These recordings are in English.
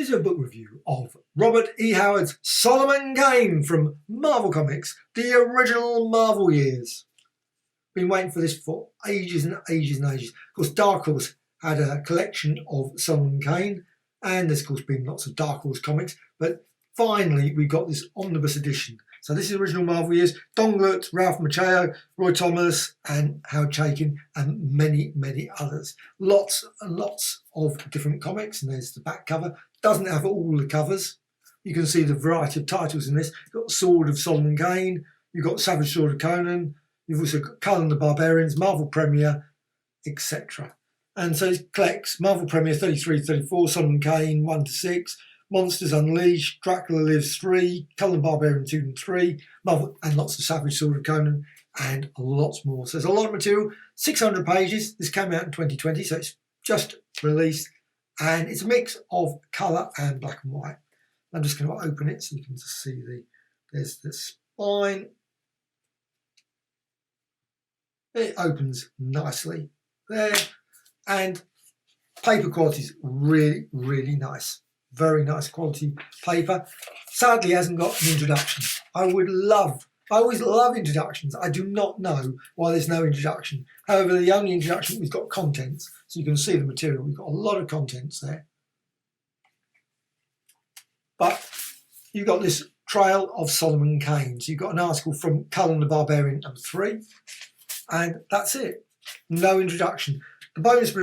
This is a book review of Robert E. Howard's Solomon Kane from Marvel Comics, the original Marvel years. Been waiting for this for ages and ages and ages. Of course, Dark Horse had a collection of Solomon Kane, and there's of course been lots of Dark Horse comics, but finally we got this omnibus edition. So this is original Marvel years. Don Bluth, Ralph Macchio, Roy Thomas and Howard Chaykin and many, many others. Lots and lots of different comics, and there's the back cover. Doesn't have all the covers. You can see the variety of titles in this. You've got Sword of Solomon Kane, you've got Savage Sword of Conan, you've also got Kull and the Barbarians, Marvel Premiere, etc. And so it collects Marvel Premiere 33, 34, Solomon Kane 1 to 6, Monsters Unleashed, Dracula Lives 3, Kull and Barbarian 2 and 3, Marvel, and lots of Savage Sword of Conan, and lots more. So there's a lot of material, 600 pages. This came out in 2020, so it's just released, and it's a mix of colour and black and white. I'm just going to open it so you can just see there's the spine. It opens nicely there, and paper quality is really, really nice. Very nice quality paper. Sadly, it hasn't got an introduction. I always love introductions. I do not know why there's no introduction. However, the only introduction, we've got contents, so you can see the material. We've got a lot of contents there. But you've got this Trail of Solomon Kane. So you've got an article from Kull and the Barbarian #3, and that's it. No introduction. The bonus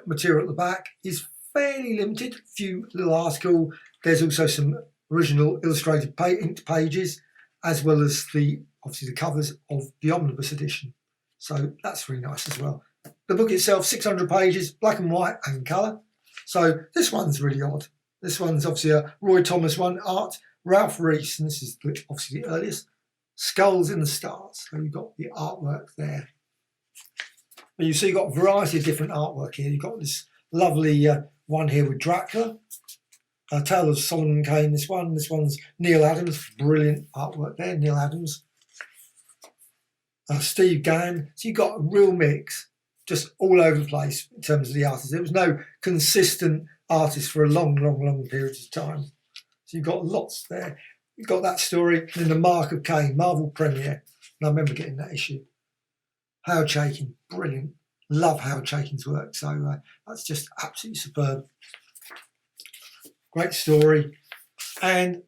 material at the back is fairly limited, few little article. There's also some original illustrated inked pages, as well as obviously the covers of the Omnibus edition. So that's really nice as well. The book itself, 600 pages, black and white and colour. So this one's really odd. This one's obviously a Roy Thomas one, art, Ralph Reese, and this is obviously the earliest, Skulls in the Stars. So you've got the artwork there. But you see you've got a variety of different artwork here. You've got this lovely one here with Dracula, Tale of Solomon Kane, this one's Neil Adams, brilliant artwork there, Neil Adams. Steve Gann, so you've got a real mix, just all over the place in terms of the artists. There was no consistent artist for a long period of time. So you've got lots there. You've got that story, and then the Mark of Caine, Marvel Premiere, and I remember getting that issue. Howard Chaykin, brilliant. Love Howard Chaykin's work, so that's just absolutely superb. Great story. And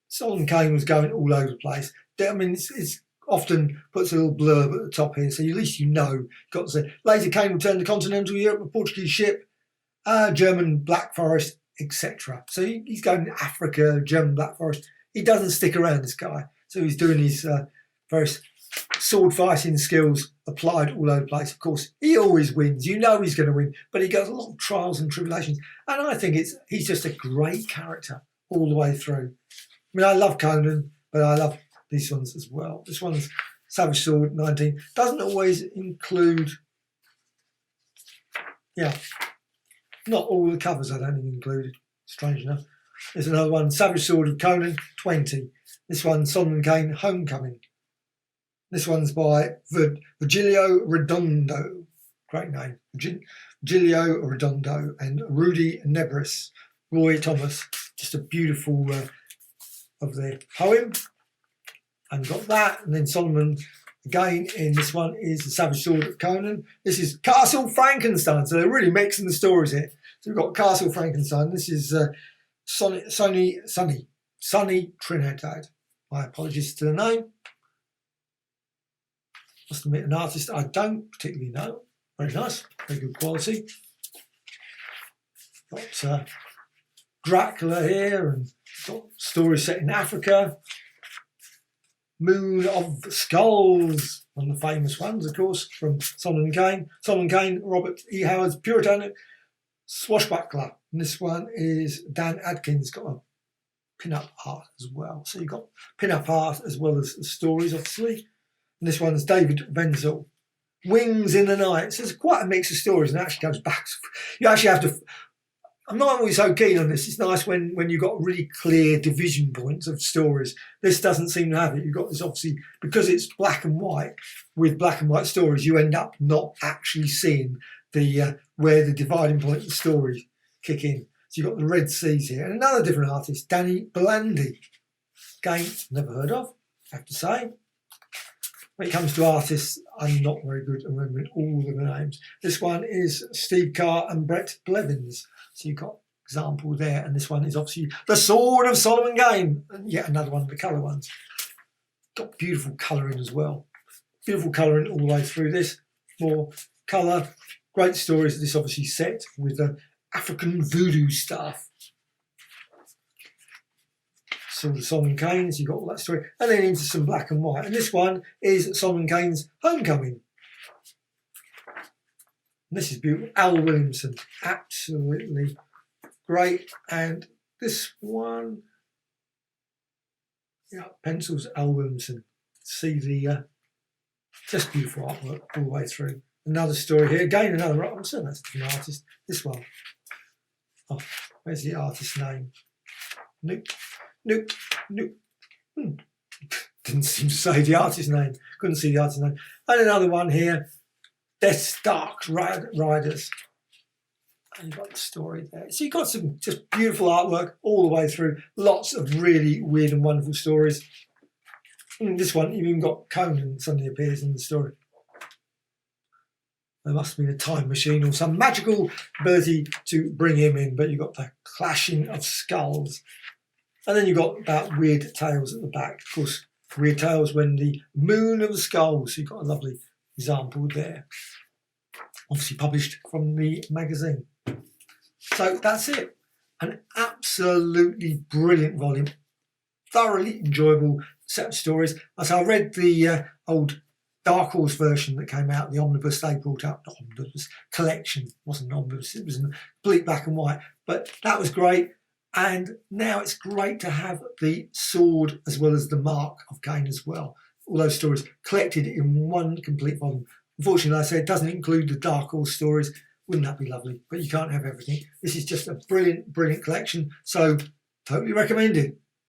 Solomon Kane was going all over the place. I mean, it's often puts a little blurb at the top here, so at least you know. Got to say, later Kane returned to continental Europe, a Portuguese ship, German Black Forest, etc. So he's going to Africa, German Black Forest. He doesn't stick around, this guy. So he's doing his various sword fighting skills applied all over the place. Of course, he always wins. You know he's going to win, but he goes a lot of trials and tribulations. And I think he's just a great character all the way through. I mean, I love Conan, but I love these ones as well. This one's Savage Sword 19. Doesn't always include, not all the covers I don't think included, strange enough. There's another one, Savage Sword of Conan 20. This one, Solomon Kane Homecoming. This one's by Virgilio Redondo, great name, Virgilio Redondo, and Rudy Nebris, Roy Thomas. Just a beautiful of their poem. And got that, and then Solomon again in this one is the Savage Sword of Conan. This is Castle Frankenstein, so they're really mixing the stories here. So we've got Castle Frankenstein. This is Sonny Trinidad. My apologies to the name. Must admit, an artist I don't particularly know. Very nice, very good quality. Got Dracula here, and got stories set in Africa. Moon of Skulls, one of the famous ones, of course, from Solomon Kane. Solomon Kane, Robert E. Howard's puritanical swashbuckler. And this one is Dan Adkins, got a pin-up art as well. So you've got pin-up art as well as the stories, obviously. And this one's David Wenzel, Wings in the Night. So it's quite a mix of stories, and it actually goes back. You actually have to. I'm not always so keen on this. It's nice when you've got really clear division points of stories. This doesn't seem to have it. You've got this, obviously, because it's black and white, with black and white stories, you end up not actually seeing the where the dividing point of the story kick in. So you've got the Red Seas here. And another different artist, Danny Blandy. Again, never heard of, I have to say. When it comes to artists, I'm not very good at remembering all of the names. This one is Steve Carr and Brett Blevins. So you've got example there. And this one is obviously the Sword of Solomon Kane. And yet another one of the colour ones. Got beautiful colouring as well. Beautiful colouring all the way through this. More colour. Great stories. This obviously set with the African voodoo stuff. Sword of Solomon Kane, so you've got all that story. And then into some black and white. And this one is Solomon Kane's Homecoming. And this is beautiful. Al Williamson. Absolutely great. And this one, yeah, pencils Al Williamson. See the just beautiful artwork all the way through. Another story here. Again, another, I'm certain that's a different artist. This one. Oh, where's the artist's name? Nope. Didn't seem to say the artist's name. Couldn't see the artist's name. And another one here. Death's Dark Riders. And you've got the story there. So you've got some just beautiful artwork all the way through. Lots of really weird and wonderful stories. And this one, you've even got Conan suddenly appears in the story. There must have been a time machine or some magical ability to bring him in, but you've got the clashing of skulls. And then you've got about weird tales at the back. Of course, weird tales when the moon of the skulls. So you've got a lovely example there. Obviously published from the magazine. So that's it. An absolutely brilliant volume. Thoroughly enjoyable set of stories. As I read the old Dark Horse version that came out, the Omnibus they brought out, the Omnibus collection. It wasn't an Omnibus, it was in complete black and white. But that was great. And now it's great to have the sword as well as the mark of Caine as well. All those stories collected in one complete volume. Unfortunately, like I said, it doesn't include the Dark Horse stories. Wouldn't that be lovely? But you can't have everything. This is just a brilliant, brilliant collection. So totally recommended.